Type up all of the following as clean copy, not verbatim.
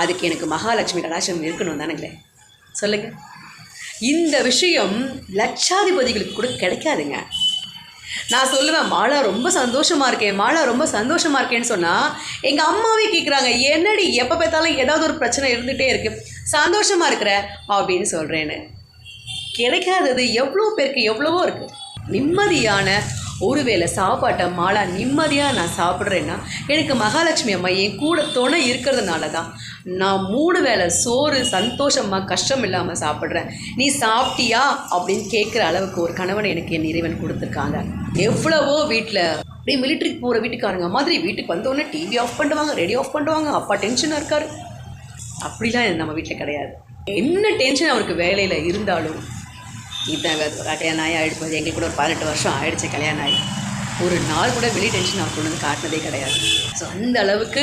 அதுக்கு எனக்கு மகாலட்சுமி கடாட்சம் இருக்கணும் தானுங்களே சொல்லுங்கள். இந்த விஷயம் லட்சாதிபதிகளுக்கு கூட கிடைக்காதுங்க. நான் சொல்லுவேன், மாலா ரொம்ப சந்தோஷமாக இருக்கேன், மாலா ரொம்ப சந்தோஷமாக இருக்கேன்னு சொன்னால் எங்கள் அம்மாவே கேட்குறாங்க, என்னடி எப்போ பார்த்தாலும் ஏதாவது ஒரு பிரச்சனை இருந்துகிட்டே இருக்குது, சந்தோஷமாக இருக்கிற அப்படின்னு சொல்கிறேன்னு. கிடைக்காதது எவ்வளோ பேருக்கு எவ்வளவோ இருக்குது. நிம்மதியான ஒருவேளை சாப்பாட்டை மாலா நிம்மதியாக நான் சாப்பிட்றேன்னா எனக்கு மகாலட்சுமி அம்மா என் கூட துணை இருக்கிறதுனால தான் நான் 3 வேளை சோறு சந்தோஷமாக கஷ்டம் இல்லாமல் சாப்பிட்றேன். நீ சாப்பிட்டியா அப்படின்னு கேட்குற அளவுக்கு ஒரு கணவனை எனக்கு என் இறைவன் கொடுத்துருக்காங்க. எவ்வளவோ வீட்டில் அப்படியே மிலிட்ரிக்கு போகிற வீட்டுக்காரங்க மாதிரி வீட்டுக்கு வந்தோடனே டிவி ஆஃப் பண்ணுவாங்க, ரேடியோ ஆஃப் பண்ணுவாங்க, அப்பா டென்ஷனாக இருக்கார். அப்படிலாம் நம்ம வீட்டில் கிடையாது. என்ன டென்ஷன் அவருக்கு வேலையில் இருந்தாலும் இதாங்க கல்யாணம் ஆகி ஆகிடுப்போது. எங்களுக்கு கூட ஒரு 18 வருஷம் ஆகிடுச்சு கல்யாணம் ஆகி. ஒரு நாள் கூட வெளி டென்ஷன் அவர் கொண்டு வந்து காட்டினதே கிடையாது. ஸோ அந்த அளவுக்கு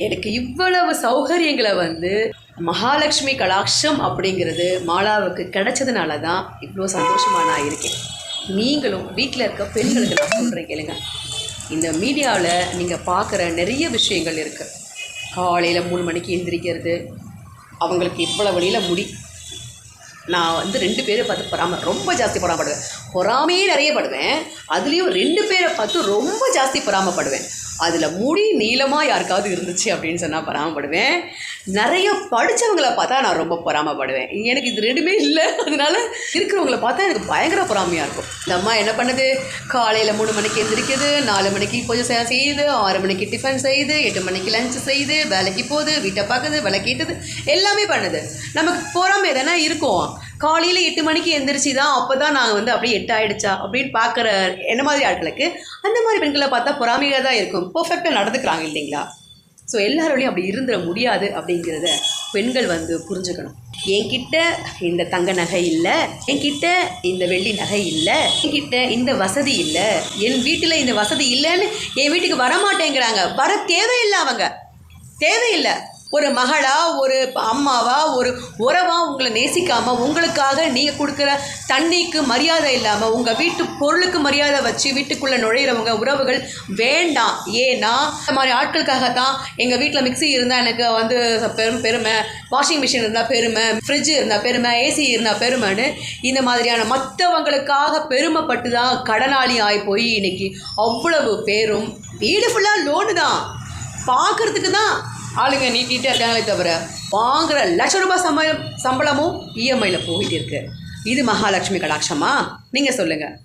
எனக்கு இவ்வளவு சௌகரியங்களை மகாலட்சுமி கடாட்சம் அப்படிங்கிறது மாலாவுக்கு கிடைச்சதுனால தான் இவ்வளோ சந்தோஷமாக நான் இருக்கேன். நீங்களும் வீட்டில் இருக்க பெண்களுக்கு நான் சொல்கிறேன் கேளுங்க. இந்த மீடியாவில் நீங்கள் பார்க்குற நிறைய விஷயங்கள் இருக்குது. காலையில் 3 மணிக்கு எந்திரிக்கிறது, அவங்களுக்கு இவ்வளோ வழியில் முடி. நான் 2 பேரை பார்த்து ரொம்ப ஜாஸ்தி பொறாமப்படுவேன். பொறாமையே நிறைய படுவேன். அதுலேயும் 2 பேரை பார்த்து ரொம்ப ஜாஸ்தி பொறாமப்படுவேன். அதில் முடி நீளமாக யாருக்காவது இருந்துச்சு அப்படின்னு சொன்னால் பொறாமப்படுவேன். நிறைய படித்தவங்களை பார்த்தா நான் ரொம்ப பொறாமப்படுவேன். எனக்கு இது 2மே இல்லை. அதனால இருக்கிறவங்கள பார்த்தா எனக்கு பயங்கர பொறாமையாக இருக்கும். இந்த அம்மா என்ன பண்ணுது, காலையில் 3 மணிக்கு எந்திரிக்குது, 4 மணிக்கு பூஜை செய்யுது, 6 மணிக்கு டிஃபன் செய்யுது, 8 மணிக்கு லஞ்சு செய்யுது, வேலைக்கு போகுது, வீட்டை பார்க்குது, விளக்கிட்டுது, எல்லாமே பண்ணுது. நமக்கு பொறாமை எதனா இருக்கும். காலையில் 8 மணிக்கு எந்திரிச்சு தான் அப்போ தான் நாங்கள் அப்படியே 8 ஆகிடுச்சா அப்படின்னு பார்க்குற என்ன மாதிரி ஆட்களுக்கு அந்த மாதிரி பெண்களை பார்த்தா பொறாமையாக தான் இருக்கும். பர்ஃபெக்டாக நடந்துக்கிறாங்க இல்லைங்களா? ஸோ எல்லாரோடையும் அப்படி இருந்துட முடியாது அப்படிங்கிறத பெண்கள் புரிஞ்சுக்கணும். என்கிட்ட இந்த தங்க நகை இல்லை, என்கிட்ட இந்த வெள்ளி நகை இல்லை, என்கிட்ட இந்த வசதி இல்லை, என் வீட்டில் இந்த வசதி இல்லைன்னு என் வீட்டுக்கு வரமாட்டேங்கிறாங்க. வர தேவையில்லை, அவங்க தேவையில்லை. ஒரு மகளா, ஒரு அம்மாவா, ஒரு உறவா உங்களை நேசிக்காமல் உங்களுக்காக நீங்கள் கொடுக்குற தண்ணிக்கு மரியாதை இல்லாமல் உங்கள் வீட்டு பொருளுக்கு மரியாதை வச்சு வீட்டுக்குள்ளே நுழையிறவங்க உறவுகள் வேண்டாம். ஏன்னா இந்த மாதிரி ஆட்களுக்காக தான் எங்கள் வீட்டில் மிக்சி இருந்தால் எனக்கு பெருமை, வாஷிங் மிஷின் இருந்தால் பெருமை, ஃப்ரிட்ஜ் இருந்தால் பெருமை, ஏசி இருந்தால் பெருமைன்னு இந்த மாதிரியான மற்றவங்களுக்காக பெருமைப்பட்டு தான் கடனாளி ஆகி போய் இன்னைக்கு அவ்வளவு பேரும் வீடு ஃபுல்லாக லோனு தான், பார்க்குறதுக்கு தான் ஆளுங்க நீட்டிகிட்டே இருக்காங்களே தவிர வாங்குகிற ₹1,00,000 சம்பளமும் இஎம்ஐயில் போயிட்டு இருக்கு. இது மகாலட்சுமி கடாட்சமா? நீங்கள் சொல்லுங்கள்.